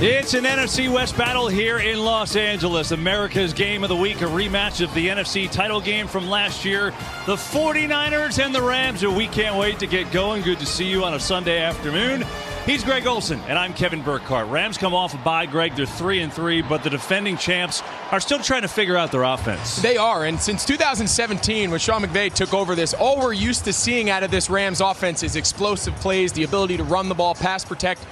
It's an NFC West battle here in Los Angeles. America's Game of the Week, a rematch of the NFC title game from last year. The 49ers and the Rams, we can't wait to get going. Good to see you on a Sunday afternoon. He's Greg Olson, and I'm Kevin Burkhardt. Rams come off a bye, Greg. They're 3-3, but the defending champs are still trying to figure out their offense. They are, and since 2017, when Sean McVay took over this, all we're used to seeing out of this Rams offense is explosive plays, the ability to run the ball, pass protect,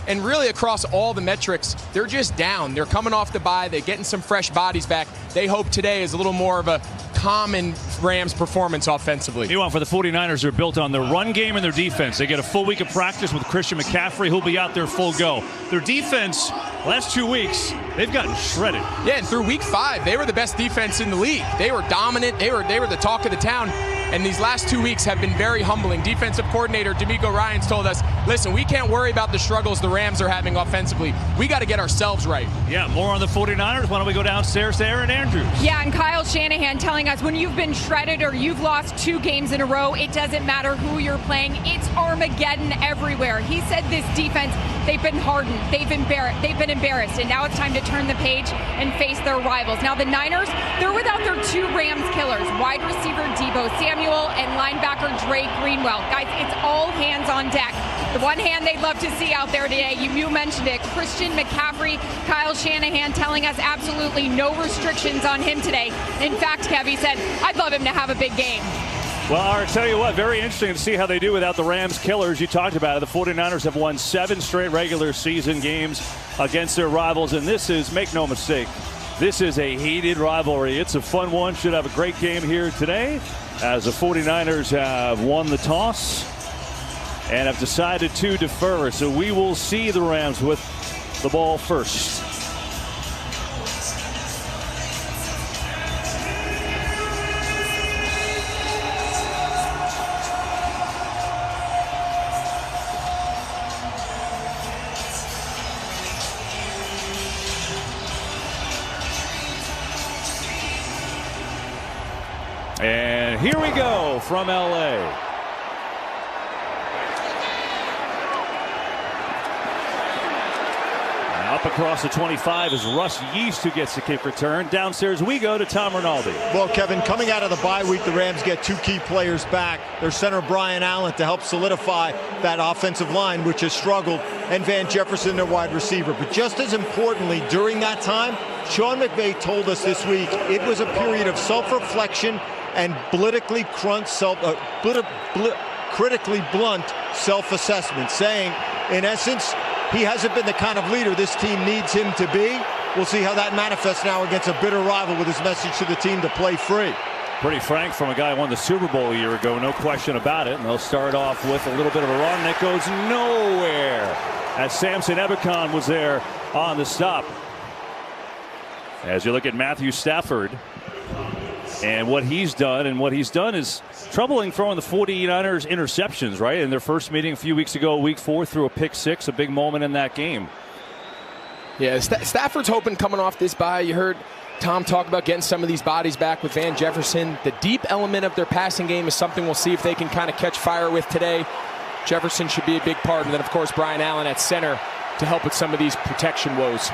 and really across all the metrics, they're just down. They're coming off the bye. They're getting some fresh bodies back. They hope today is a little more of a common Rams performance offensively. Meanwhile, for the 49ers, they're built on their run game and their defense. They get a full week of practice with Christian McCaffrey, who'll be out there full go. Their defense, last 2 weeks, they've gotten shredded. Yeah, and through week 5, they were the best defense in the league. They were dominant. They were the talk of the town. And these last 2 weeks have been very humbling. Defensive coordinator DeMeco Ryans told us, listen, we can't worry about the struggles the Rams are having offensively. We got to get ourselves right. Yeah, more on the 49ers. Why don't we go downstairs to Aaron Andrews? Yeah, and Kyle Shanahan telling us when you've been shredded or you've lost 2 games in a row, it doesn't matter who you're playing. It's Armageddon everywhere. He said this defense, they've been hardened. They've been embarrassed. And now it's time to turn the page and face their rivals. Now the Niners, they're without their 2 Rams killers, wide receiver Deebo Samuel and linebacker Drake Greenwell. Guys, it's all hands on deck. The one hand they'd love to see out there today, you mentioned it, Christian McCaffrey, Kyle Shanahan telling us absolutely no restrictions on him today. In fact, Kev, he said, I'd love him to have a big game. Well, I'll tell you what, very interesting to see how they do without the Rams killers. You talked about it. The 49ers have won 7 straight regular season games against their rivals, and this is, make no mistake, this is a heated rivalry. It's a fun one. Should have a great game here today, as the 49ers have won the toss and have decided to defer. So we will see the Rams with the ball first. And here we go from LA. Up across the 25 is Russ Yeast, who gets the kick return. Downstairs we go to Tom Rinaldi. Well, Kevin, coming out of the bye week, the Rams get 2 key players back. Their center, Brian Allen, to help solidify that offensive line, which has struggled, and Van Jefferson, their wide receiver. But just as importantly, during that time, Sean McVay told us this week it was a period of self-reflection and critically blunt self-assessment, saying, in essence, he hasn't been the kind of leader this team needs him to be. We'll see how that manifests now against a bitter rival with his message to the team to play free. Pretty frank from a guy who won the Super Bowl a year ago, no question about it. And they'll start off with a little bit of a run that goes nowhere, as Samson Ebukam was there on the stop. As you look at Matthew Stafford and what he's done, is troubling throwing the 49ers interceptions, right? In their first meeting a few weeks ago, week 4, threw a pick 6, a big moment in that game. Yeah, Stafford's hoping coming off this bye. You heard Tom talk about getting some of these bodies back with Van Jefferson. The deep element of their passing game is something we'll see if they can kind of catch fire with today. Jefferson should be a big part. And then, of course, Brian Allen at center to help with some of these protection woes.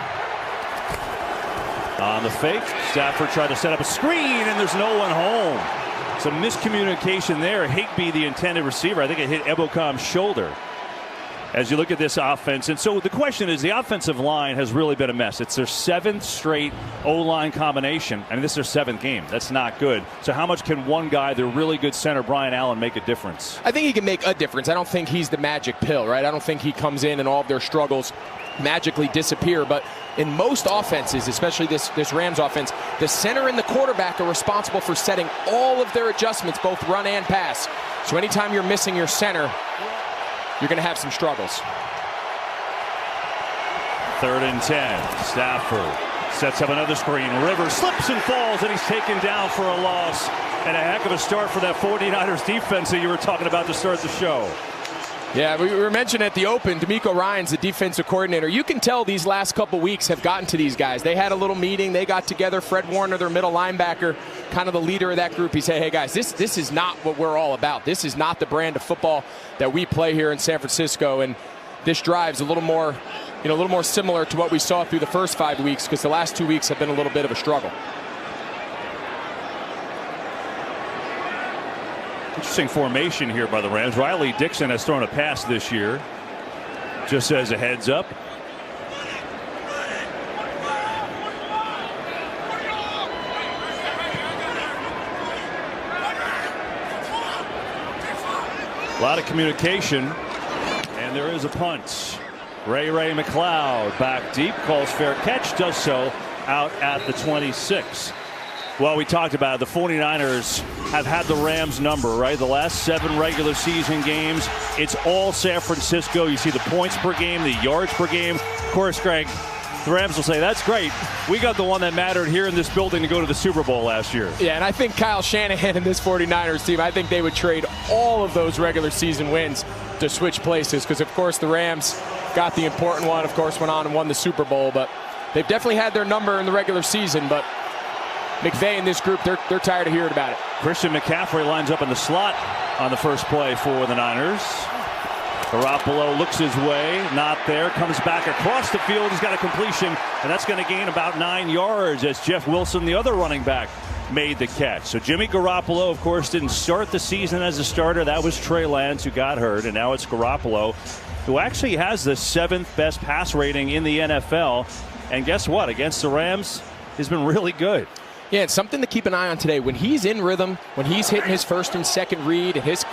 On the fake, Stafford tried to set up a screen, and there's no one home. Some miscommunication there. Higbee, the intended receiver, I think it hit Ebukam's shoulder. As you look at this offense, and so the question is, the offensive line has really been a mess. It's their 7th straight O-line combination, and this is their 7th game. That's not good. So how much can one guy, their really good center, Brian Allen, make a difference? I think he can make a difference. I don't think he's the magic pill, right? I don't think he comes in and all of their struggles magically disappear, but in most offenses, especially this Rams offense, the center and the quarterback are responsible for setting all of their adjustments, both run and pass. So anytime you're missing your center, you're going to have some struggles. 3rd and 10. Stafford sets up another screen. Rivers slips and falls, and he's taken down for a loss. And a heck of a start for that 49ers defense that you were talking about to start the show. Yeah, we were mentioning at the open, DeMeco Ryans, the defensive coordinator. You can tell these last couple weeks have gotten to these guys. They had a little meeting. They got together. Fred Warner, their middle linebacker, kind of the leader of that group. He said, hey, guys, this is not what we're all about. This is not the brand of football that we play here in San Francisco. And this drive's a little more a little more similar to what we saw through the first 5 weeks, because the last 2 weeks have been a little bit of a struggle. Interesting formation here by the Rams. Riley Dixon has thrown a pass this year. Just as a heads up. A lot of communication, and there is a punt. Ray McLeod back deep, calls fair catch, does so out at the 26. Well, we talked about it. The 49ers have had the Rams number, right? The last 7 regular season games, it's all San Francisco. You see the points per game, the yards per game. Of course, Greg, the Rams will say, that's great. We got the one that mattered here in this building to go to the Super Bowl last year. Yeah, and I think Kyle Shanahan and this 49ers team, I think they would trade all of those regular season wins to switch places, because, of course, the Rams got the important one, of course, went on and won the Super Bowl. But they've definitely had their number in the regular season. But McVay and this group, they're tired of hearing about it. Christian McCaffrey lines up in the slot on the first play for the Niners. Garoppolo looks his way, not there, comes back across the field. He's got a completion, and that's going to gain about 9 yards as Jeff Wilson, the other running back, made the catch. So Jimmy Garoppolo, of course, didn't start the season as a starter. That was Trey Lance who got hurt, and now it's Garoppolo, who actually has the 7th best pass rating in the NFL. And guess what? Against the Rams, he's been really good. Yeah, it's something to keep an eye on today. When he's in rhythm, when he's hitting his first and second read, in his